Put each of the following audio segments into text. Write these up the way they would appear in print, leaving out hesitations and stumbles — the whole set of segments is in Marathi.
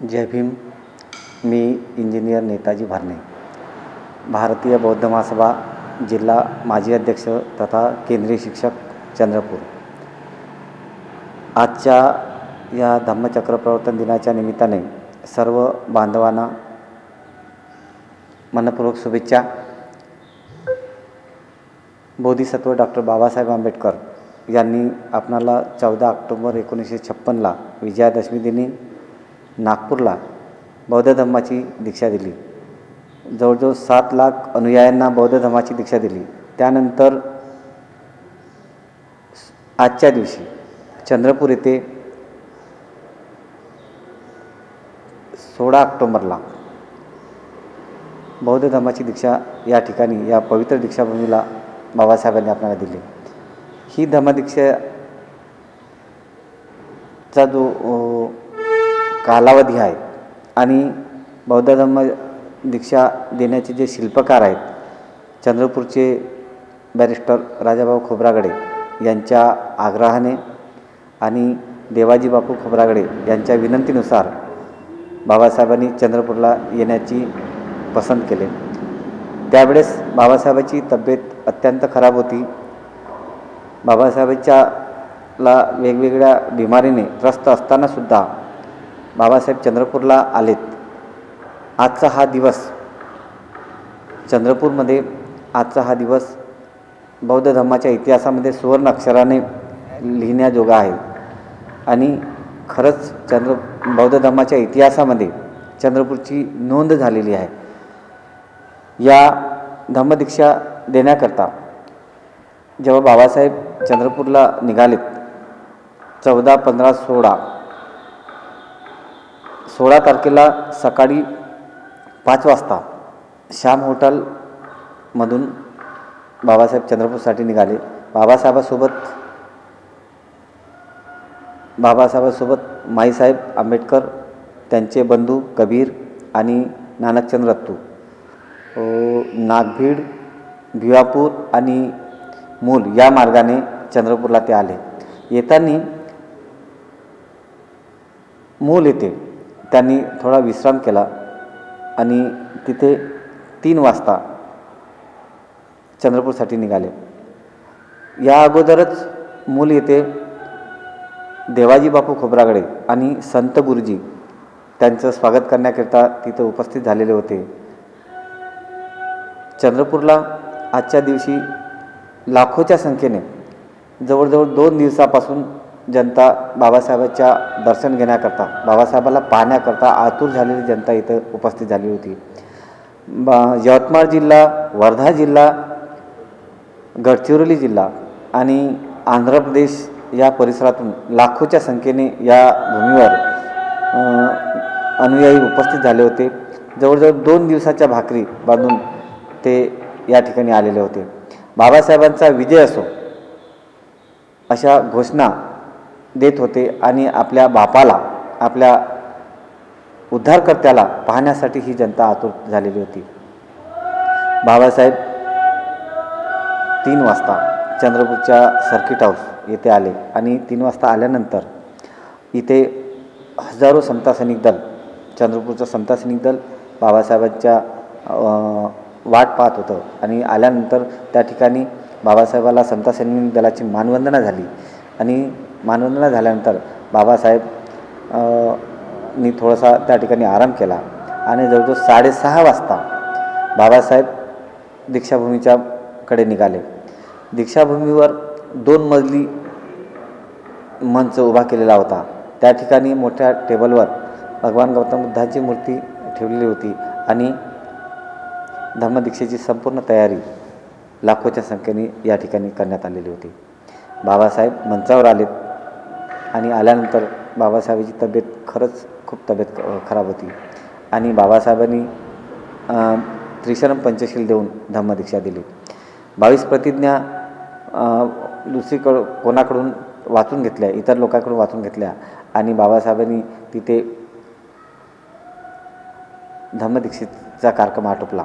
जय भीम. मी इंजिनियर नेताजी भारणे, भारतीय बौद्ध महासभा जिल्हा माजी अध्यक्ष तथा केंद्रीय शिक्षक चंद्रपूर. आजच्या या धम्मचक्र प्रवर्तन दिनाच्या निमित्ताने सर्व बांधवांना मनपूर्वक शुभेच्छा. बोधिसत्व डॉक्टर बाबासाहेब आंबेडकर यांनी आपणाला 14 ऑक्टोबर 1956ला विजयादशमी दिनी नागपूरला बौद्ध धम्माची दीक्षा दिली. जवळजवळ 7 लाख अनुयायांना बौद्ध धम्माची दीक्षा दिली. त्यानंतर आजच्या दिवशी चंद्रपूर येथे 16 ऑक्टोबरला बौद्ध धम्माची दीक्षा या ठिकाणी या पवित्र दीक्षाभूमीला बाबासाहेबांनी आपल्याला दिली. ही धम्मदीक्षेचा जो कालावधी आहे आणि बौद्ध धम्म दीक्षा देण्याचे जे शिल्पकार आहेत चंद्रपूरचे बॅरिस्टर राजाभाऊ खोब्रागडे यांच्या आग्रहाने आणि देवाजी बापू खोब्रागडे यांच्या विनंतीनुसार बाबासाहेबांनी चंद्रपूरला येण्याची पसंत केले. त्यावेळेस बाबासाहेबांची तब्येत अत्यंत खराब होती. बाबासाहेबांच्याला वेगवेगळ्या बिमारीने त्रस्त असतानासुद्धा बाबासाहेब चंद्रपूरला आलेत. आजचा हा दिवस चंद्रपूरमध्ये आजचा हा दिवस बौद्ध धम्माच्या इतिहासामध्ये सुवर्ण अक्षराने लिहिण्याजोगा आहे आणि खरंच बौद्ध धम्माच्या इतिहासामध्ये चंद्रपूरची नोंद झालेली आहे. या धम्मदीक्षा देण्याकरता जेव्हा बाबासाहेब चंद्रपूरला निघालेत 14, 15, 16 तारखेला सकाळी 5 वाजता श्याम हॉटेलमधून बाबासाहेब चंद्रपूरसाठी निघाले. बाबासाहेबासोबत माईसाहेब आंबेडकर, त्यांचे बंधू कबीर आणि नानकचंद रत्तू, नागभीड, भिवापूर आणि मूल या मार्गाने चंद्रपूरला ते आले. येताना मूल येथे त्यांनी थोडा विश्राम केला आणि तिथे 3 वाजता चंद्रपूरसाठी निघाले. या अगोदरच मूल येथे देवाजी बापू खोब्रागडे आणि संत गुरुजी त्यांचं स्वागत करण्याकरिता तिथं उपस्थित झालेले होते. चंद्रपूरला आजच्या दिवशी लाखोच्या संख्येने जवळजवळ 2 दिवसापासून जनता बाबासाहेबांच्या दर्शन घेण्याकरता, बाबासाहेबाला पाहण्याकरता आतुर झालेली जनता इथं उपस्थित झाली होती. यवतमाळ जिल्हा, वर्धा जिल्हा, गडचिरोली जिल्हा आणि आंध्र प्रदेश या परिसरातून लाखोच्या संख्येने या भूमीवर अनुयायी उपस्थित झाले होते. जवळजवळ 2 दिवसाच्या भाकरी बांधून ते या ठिकाणी आलेले होते. बाबासाहेबांचा विजय असो अशा घोषणा देत होते आणि आपल्या बापाला, आपल्या उद्धारकर्त्याला पाहण्यासाठी ही जनता आतुर झालेली होती. बाबासाहेब 3 वाजता चंद्रपूरच्या सर्किट हाऊस येथे आले आणि 3 वाजता आल्यानंतर इथे हजारो समता सैनिक दल, चंद्रपूरचं समता सैनिक दल बाबासाहेबांच्या वाट पाहत होतं आणि आल्यानंतर त्या ठिकाणी बाबासाहेबाला समता सैनिक दलाची मानवंदना झाली आणि मानवंदना झाल्यानंतर बाबासाहेब नी थोडासा त्या ठिकाणी आराम केला आणि जवळजवळ 6:30 वाजता बाबासाहेब दीक्षाभूमीच्या कडे निघाले. दीक्षाभूमीवर 2 मजली मंच उभा केलेला होता. त्या ठिकाणी मोठ्या टेबलवर भगवान गौतम बुद्धांची मूर्ती ठेवलेली होती आणि धम्मदीक्षेची संपूर्ण तयारी लाखोच्या संख्येने या ठिकाणी करण्यात आलेली होती. बाबासाहेब मंचावर आलेत आणि आल्यानंतर बाबासाहेबांची तब्येत खरंच खूप खराब होती आणि बाबासाहेबांनी त्रिशरण पंचशील देऊन धम्मदीक्षा दिली. 22 प्रतिज्ञा कोणाकडून वाचून घेतल्या, इतर लोकांकडून वाचून घेतल्या आणि बाबासाहेबांनी तिथे धम्मदीक्षेचा कार्यक्रम आटोपला.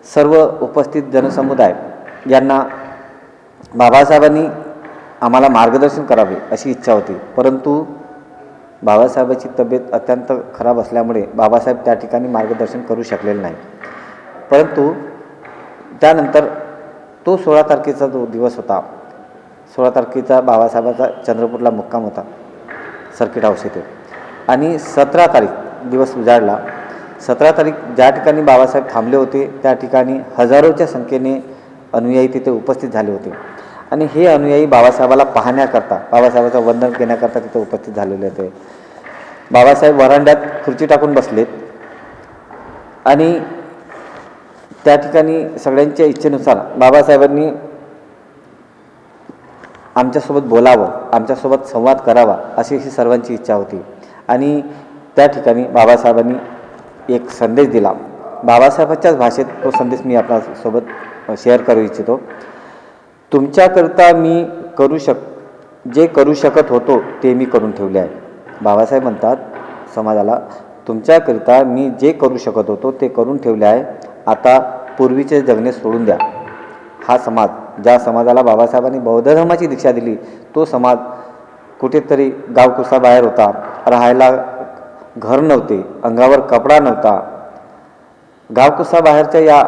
सर्व उपस्थित जनसमुदाय यांना बाबासाहेबांनी आम्हाला मार्गदर्शन करावे अशी इच्छा होती, परंतु बाबासाहेबांची तब्येत अत्यंत खराब असल्यामुळे बाबासाहेब त्या ठिकाणी मार्गदर्शन करू शकलेले नाही. परंतु त्यानंतर तो 16 तारखेचा जो दिवस होता, 16 तारखेचा बाबासाहेबांचा चंद्रपूरला मुक्काम होता सर्किट हाऊस येथे. आणि 17 तारीख दिवस उजाडला. 17 तारीख ज्या ठिकाणी बाबासाहेब थांबले होते त्या ठिकाणी हजारोच्या संख्येने अनुयायी तिथे उपस्थित झाले होते. आणि हे अनुयायी बाबासाहेबाला पाहण्याकरता, बाबासाहेबांचं वंदन घेण्याकरता तिथे उपस्थित झालेले होते. बाबासाहेब वरांड्यात खुर्ची टाकून बसलेत आणि त्या ठिकाणी सगळ्यांच्या इच्छेनुसार बाबासाहेबांनी आमच्यासोबत बोलावं, आमच्यासोबत संवाद करावा अशी ही सर्वांची इच्छा होती. आणि त्या ठिकाणी बाबासाहेबांनी एक संदेश दिला. बाबासाहेबांच्याच भाषेत तो संदेश मी आपल्यासोबत शेअर करू इच्छितो. तुमच्याकरिता मी जे करू शकत होतो ते मी करून ठेवले आहे. बाबासाहेब म्हणतात समाजाला, तुमच्याकरिता मी जे करू शकत होतो ते करून ठेवले आहे. आता पूर्वीचे जगणे सोडून द्या. हा समाज, ज्या समाजाला बाबासाहेबांनी बौद्ध धर्माची दीक्षा दिली, तो समाज कुठेतरी गावकुसाबाहेर होता, राहायला घर नव्हते, अंगावर कपडा नव्हता. गावकुसाबाहेरच्या या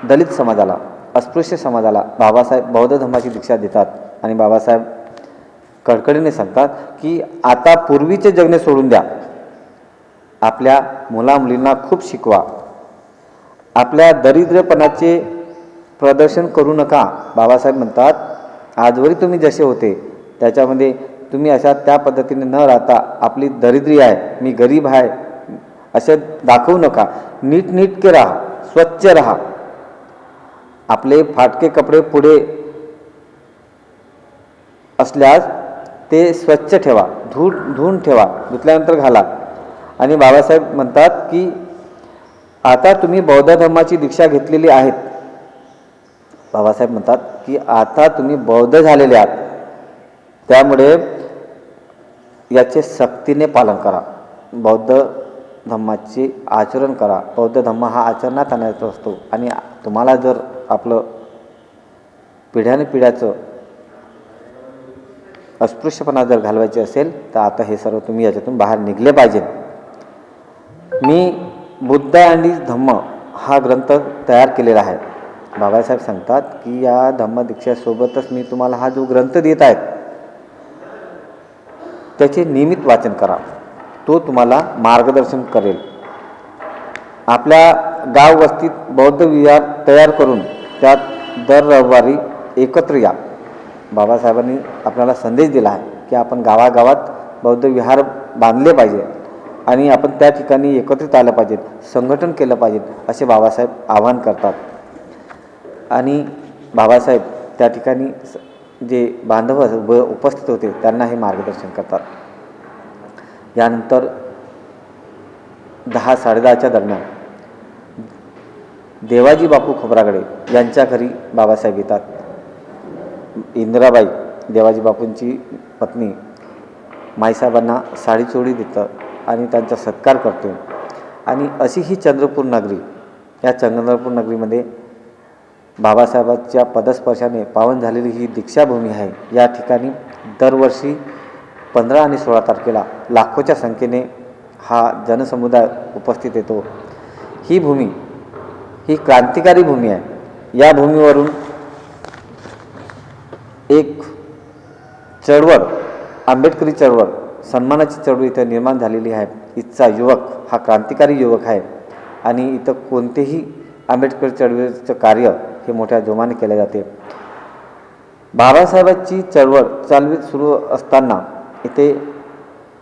दलित समाजाला, अस्पृश्य समाजाला बाबासाहेब बौद्ध धर्माची दीक्षा देतात. आणि बाबासाहेब कडकडीने सांगतात की आता पूर्वीचे जगणे सोडून द्या. आपल्या मुलामुलींना खूप शिकवा. आपल्या दरिद्रपणाचे प्रदर्शन करू नका. बाबासाहेब म्हणतात, आजवरी तुम्ही जसे होते त्याच्यामध्ये तुम्ही अशा त्या पद्धतीने न राहता आपली दरिद्री आहे, मी गरीब आहे असे दाखवू नका. नीटनेटके राहा, स्वच्छ राहा. आपले फाटके कपडे पुढे असल्यास ते स्वच्छ ठेवा, धुवून ठेवा, धुतल्यानंतर घाला. आणि बाबासाहेब म्हणतात की आता तुम्ही बौद्ध धर्माची दीक्षा घेतलेली आहेत. बाबासाहेब म्हणतात की आता तुम्ही बौद्ध झालेले आहात, त्यामुळे याचे सक्तीने पालन करा. बौद्ध धम्माचे आचरण करा. बौद्ध धम्म हा आचरणात आणायचा असतो. आणि तुम्हाला जर आपलं पिढ्याचं अस्पृश्यपणा जर घालवायचे असेल तर आता हे सर्व तुम्ही याच्यातून बाहेर निघले पाहिजे. मी बुद्ध आणि धम्म हा ग्रंथ तयार केलेला आहे. बाबासाहेब सांगतात की या धम्मदीक्षेसोबतच मी तुम्हाला हा जो ग्रंथ देत आहेत त्याचे नियमित वाचन करा. तो तुम्हाला मार्गदर्शन करेल. आपल्या गाव वस्तीत बौद्ध विहार तयार करून त्यात दर रविवारी एकत्र या. बाबासाहेबांनी आपल्याला संदेश दिला आहे की आपण गावागावात बौद्ध विहार बांधले पाहिजे आणि आपण त्या ठिकाणी एकत्रित आलं पाहिजे, संघटन केलं पाहिजे असे बाबासाहेब आवाहन करतात. आणि बाबासाहेब त्या ठिकाणी जे बांधव उपस्थित होते त्यांना हे मार्गदर्शन करतात. यानंतर 10-10:30च्या दरम्यान देवाजी बापू खोब्रागडे यांच्या घरी बाबासाहेब येतात. इंदिराबाई देवाजी बापूंची पत्नी माईसाहेबांना साडी चोळी देतात आणि त्यांचा सत्कार करतो. आणि अशी ही चंद्रपूर नगरी, या चंद्रपूर नगरीमध्ये बाबासाहेबांच्या पदस्पर्शाने पावन झालेली ही दीक्षाभूमी आहे. या ठिकाणी दरवर्षी 15 आणि 16 तारखेला लाखोच्या संख्येने हा जनसमुदाय उपस्थित येतो. ही भूमी ही क्रांतिकारी भूमी आहे. या भूमीवरून एक चळवळ, आंबेडकरी चळवळ, सन्मानाची चळवळ इथं निर्माण झालेली आहे. इथचा युवक हा क्रांतिकारी युवक आहे आणि इथं कोणतेही आंबेडकर चळवळीचं कार्य हे मोठ्या जोमाने केले जाते. बाबासाहेबांची चळवळ चालवीत सुरू असताना इथे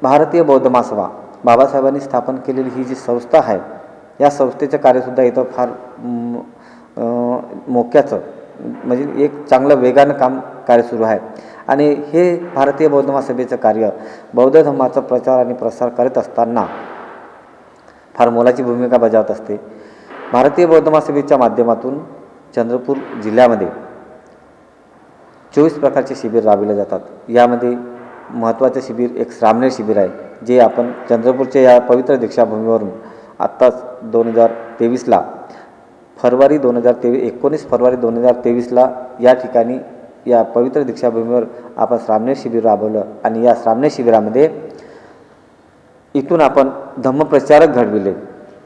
भारतीय बौद्ध महासभा बाबासाहेबांनी स्थापन केलेली ही जी संस्था आहे, या संस्थेचं कार्यसुद्धा इथं फार मोक्याचं, म्हणजे एक चांगलं वेगानं कार्य सुरू आहे. आणि हे भारतीय बौद्ध महासभेचं कार्य बौद्ध धर्माचा प्रचार आणि प्रसार करत असताना फार मोलाची भूमिका बजावत असते. भारतीय बौद्ध महासभेच्या माध्यमातून चंद्रपूर जिल्ह्यामध्ये 24 प्रकारचे शिबिर राबविले जातात. यामध्ये महत्त्वाचं शिबिर एक श्रामणेर शिबिर आहे, जे आपण चंद्रपूरच्या या पवित्र दीक्षाभूमीवरून आत्ताच 2023ला 19 फरवरी 2023ला या ठिकाणी या पवित्र दीक्षाभूमीवर आपण श्रामणेर शिबिर राबवलं आणि या श्रामणेर शिबिरामध्ये इथून आपण धम्मप्रचारक घडविले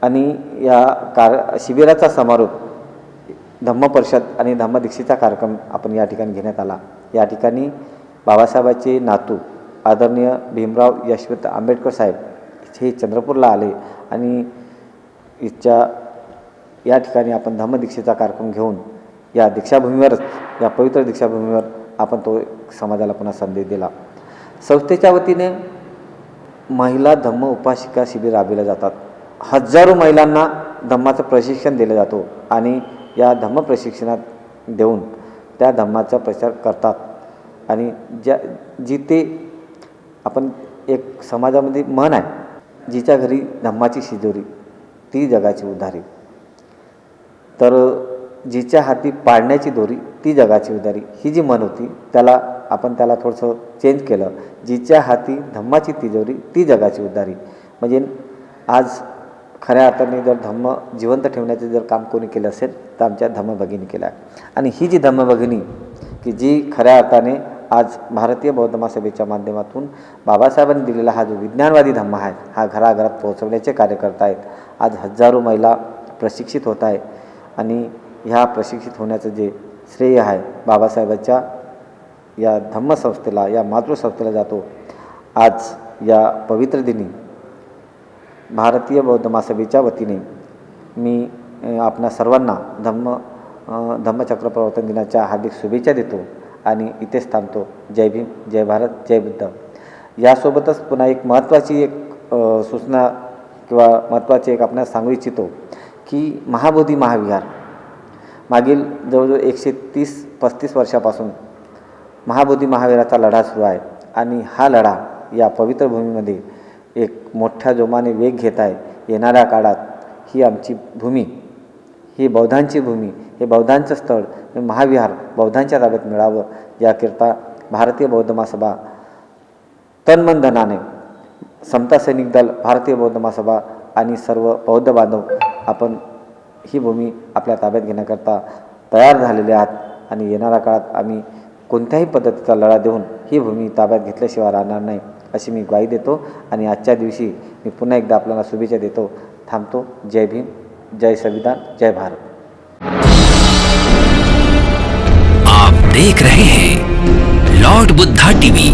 आणि या शिबिराचा समारोप धम्मपरिषद आणि धम्मदीक्षेचा कार्यक्रम आपण या ठिकाणी घेण्यात आला। या ठिकाणी बाबासाहेबांचे नातू आदरणीय भीमराव यशवंत आंबेडकर साहेब हे चंद्रपूरला आले आणि या ठिकाणी आपण धम्मदीक्षेचा कार्यक्रम घेऊन या दीक्षाभूमीवरच, या पवित्र दीक्षाभूमीवर आपण तो समाजाला पुन्हा संदेश दिला। संस्थेच्या वतीने महिला धम्म उपासिका शिबिर राबविले जातात। हजारो महिलांना धम्माचं प्रशिक्षण दिलं जातो आणि या धम्म प्रशिक्षणात देऊन त्या धम्माचा प्रचार करतात आणि जिथे आपण एक समाजामध्ये म्हण आहे, जिच्या घरी धम्माची शिजोरी ती जगाची उधारी, तर जिच्या हाती पाळण्याची दोरी ती जगाची उधारी, ही जी म्हण होती त्याला थोडंसं चेंज केलं, जिच्या हाती धम्माची तिजोरी ती जगाची उधारी। म्हणजे आज खऱ्या अर्थाने जर धम्म जिवंत ठेवण्याचे जर काम कोणी केलं असेल तर आमच्या धम्मभगिनी केलं आहे। आणि ही जी धम्मभगिनी की जी खऱ्या अर्थाने आज भारतीय बौद्ध महासभेच्या माध्यमातून बाबासाहेबांनी दिलेला हा जो विज्ञानवादी धम्म आहे हा घराघरात पोहोचवण्याचे कार्य करत आहेत। आज हजारो महिला प्रशिक्षित होत आहे आणि ह्या प्रशिक्षित होण्याचं जे श्रेय आहे बाबासाहेबांच्या या धम्मसंस्थेला, या मातृसंस्थेला जातो। आज या पवित्र दिनी भारतीय बौद्ध महासभेच्या वतीने मी आपणा सर्वांना धम्मचक्र प्रवर्तन दिनाच्या हार्दिक शुभेच्छा देतो आणि इथेच थांबतो। जय भीम, जय भारत, जय बुद्ध। यासोबतच पुन्हा एक महत्त्वाची सूचना किंवा महत्त्वाची आपल्याला सांगू इच्छितो की महाबोधी महाविहार मागील जवळजवळ 130-35 वर्षापासून महाबोधी महाविहाराचा लढा सुरू आहे आणि हा लढा या पवित्र भूमीमध्ये एक मोठ्या जोमाने वेग घेत आहे। येणाऱ्या काळात ही आमची भूमी, ही बौद्धांची भूमी, हे बौद्धांचं स्थळ, हे महाविहार बौद्धांच्या ताब्यात मिळावं याकरिता भारतीय बौद्ध महासभा तन धनाने, समता सैनिक दल, भारतीय बौद्ध महासभा आणि सर्व बौद्ध बांधव आपण ही भूमी आपल्या ताब्यात घेण्याकरता तयार झालेले आहात आणि येणाऱ्या काळात आम्ही कोणत्याही पद्धतीचा लढा देऊन ही भूमी ताब्यात घेतल्याशिवाय राहणार नाही अशी मी ग्वाही देतो आणि आजच्या दिवशी मी पुन्हा एकदा आपल्याला शुभेच्छा देतो। थांबतो। जय भीम, जय संविधान, जय भारत। आप देख रहे हैं लॉर्ड बुद्धा टीवी।